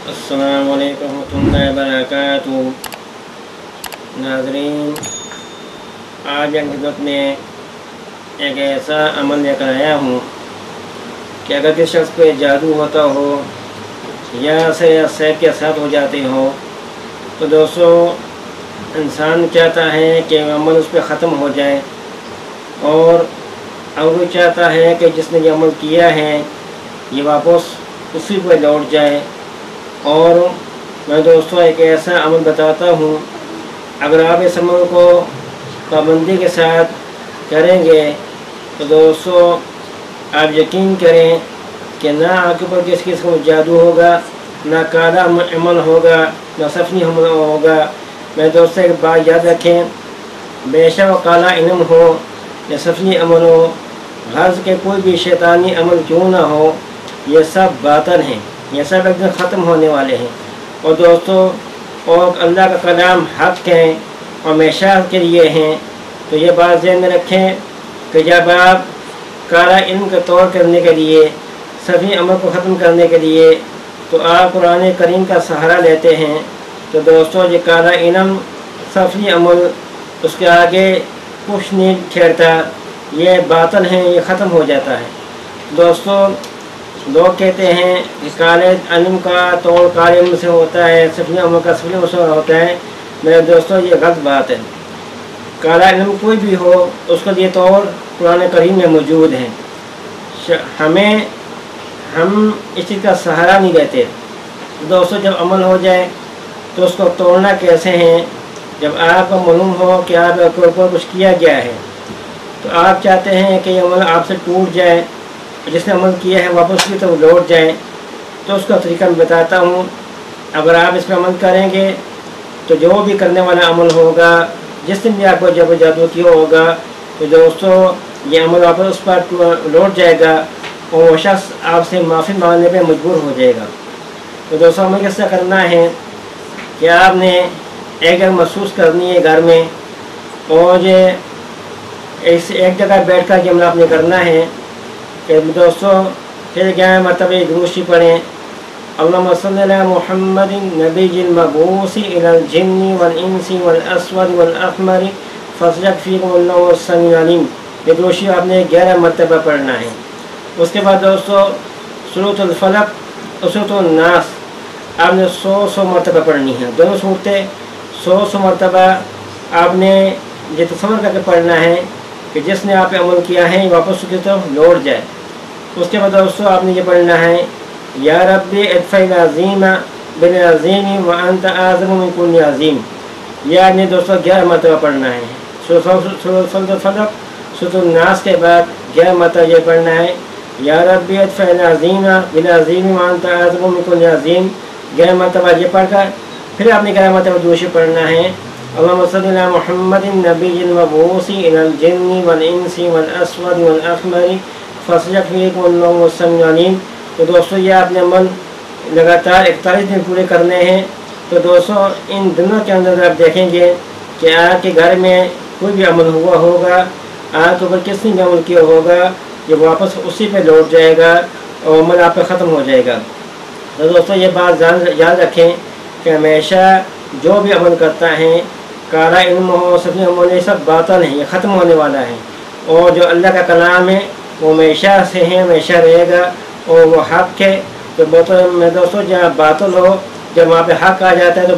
अस्सलामु अलैकुम रहमतुल्लाहि व बरकातुहू। नाज़रीन, आज एक खिदमत में एक ऐसा अमल लेकर आया हूँ कि अगर किसी शख्स पे जादू होता हो या सैर के साथ हो जाते हो तो दोस्तों इंसान चाहता है कि अमल उस पर ख़त्म हो जाए और वो चाहता है कि जिसने ये अमल किया है ये वापस उसी पर लौट जाए। और मैं दोस्तों एक ऐसा अमल बताता हूँ, अगर आप इस अमल को पाबंदी के साथ करेंगे तो दोस्तों आप यकीन करें कि ना आपके ऊपर किस किस को जादू होगा, ना काला अमल होगा, ना सफनी अमल होगा। मैं दोस्तों एक बात याद रखें, बेशक वो काला इल्म हो या सफनी अमल हो, गर्ज के कोई भी शैतानी अमल क्यों ना हो, ये सब बातिल हैं, ये सब एक दिन ख़त्म होने वाले हैं। और दोस्तों और अल्लाह का कलाम हक़ है और हमेशा के लिए हैं। तो ये बात ज़हन में रखें कि जब आप काला इल्म का तौर करने के लिए, सभी अमल को ख़त्म करने के लिए तो आप कुरान करीम का सहारा लेते हैं, तो दोस्तों ये काला इल्म सफी अमल उसके आगे कुछ नहीं ठहरता, ये बातिल है, ये ख़त्म हो जाता है। दोस्तों लोग कहते हैं कि काले इल्म का तोड़ काले इल्म से होता है, सफी अमल का सफी अमल से होता है। मेरे दोस्तों ये गलत बात है। काला इल्म कोई भी हो उसके लिए तौर कुरान करीम में मौजूद है। हम इस चीज़ का सहारा नहीं लेते। दोस्तों जब अमल हो जाए तो उसको तोड़ना कैसे हैं, जब आपको मालूम हो कि आपके ऊपर कुछ किया गया है तो आप चाहते हैं कि ये अमल आपसे टूट जाए, जिसने अमल किया है वापस की तरफ लौट जाए। तो उसका तरीका मैं बताता हूँ। अगर आप इस पर अमल करेंगे तो जो भी करने वाला अमल होगा, जिसने भी आपको जब जादू किया होगा, तो दोस्तों ये अमल वापस उस पर लौट जाएगा और वो शख्स आपसे माफ़ी मांगने पे मजबूर हो जाएगा। तो दोस्तों हमें कैसा करना है कि आपने एक जगह महसूस करनी है घर में, और एक जगह बैठ कर के अमल आपने करना है कि दोस्तों फिर 11 मरतबा दुरूद पढ़ें, अल्लाहुम्मा सल्ली अला मुहम्मदिन नबिय्यिल मबूसी इलल जिन्नि वल इंसी वल अस्वद वल अहमरी फसलक फीकुमुल्लाहु वस्समीउल अलीम। ये दुरूद आपने 11 मरतबा पढ़ना है। उसके बाद दोस्तों सूरतुल फलक और सूरतुल नास आपने 100 मरतबा पढ़नी है। दोनों सूरतें 100 मरतबा आपने ये तसव्वुर करके पढ़ना है कि जिसने आप पे अमल किया है वापस उसकी तरफ लौट जाए। उसके बाद दोस्तों आपने ये पढ़ना है, या रब्बी इदफ़िल अज़ीमा बिल अज़ीमी व अंत आज़म मिन कुल्लि अज़ीम। यह आपने दोस्तों 11 मरतबा पढ़ना है। सूरतुल फलक सूरतुल नास के बाद 11 मरतबा ये पढ़ना है, या रब्बी इदफ़िल अज़ीमा बिल अज़ीमी व अंत आज़म मिन कुल्लि अज़ीम। 11 मरतबा ये पढ़कर फिर आपने 11 मरतबा दुरूद पढ़ना है, अल्लाहुम्मा सल्ली अला मुहम्मदिन नबिय्यिल मबूसी इलल जिन्नि वल इंसी वल अस्वद वल अहमरी फसलक फीकुमुल्लाहु वस्समीउल अलीम। तो दोस्तों ये आपने अमल लगातार 41 दिन पूरे करने हैं। तो दोस्तों इन दिनों के अंदर आप देखेंगे कि आपके घर में कोई भी अमल हुआ होगा, आपके ऊपर किसने भी अमल किया होगा, ये वापस उसी पे लौट जाएगा और अमल आप पे ख़त्म हो जाएगा। तो दोस्तों ये बात याद रखें कि हमेशा जो भी अमल करता है, काला इल्म हो, सफी अमल, ये सब बातिल है, ये ख़त्म होने वाला है। और जो अल्लाह का कलाम है वो हमेशा से है, हमेशा रहेगा और वो हक़ है। तो दोस्तों जहाँ बातिल हो, जब वहाँ पे हक़ आ जाता है तो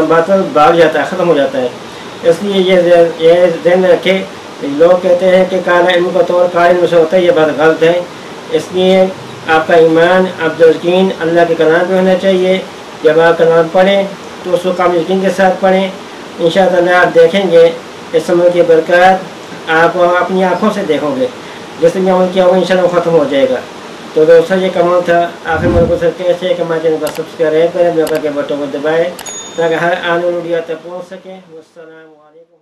बातिल भाग जाता है, ख़त्म हो जाता है। इसलिए ये ध्यान रखें। लोग कहते हैं कि काला इल्म का तौर काला इल्म से होता है, ये बात गलत है। इसलिए आपका ईमान, आपका यकीन अल्लाह के कलाम पे होना चाहिए। जब आप कलाम पढ़ें तो उसको काम यकीन के साथ पढ़ें। इंशाअल्लाह आप देखेंगे इस अमल की बरकत आप अपनी आँखों से देखोगे। जिसने भी अमल किया होगा इंशाअल्लाह ख़त्म हो जाएगा। तो दोस्तों ये कमाल था। आखिर मेरे को कैसे कि हमारे चैनल को सब्सक्राइब करें, बेल के बटन को दबाएँ ताकि हर आने वाली वीडियो तक पहुँच सके। वस्सलामु अलैकुम।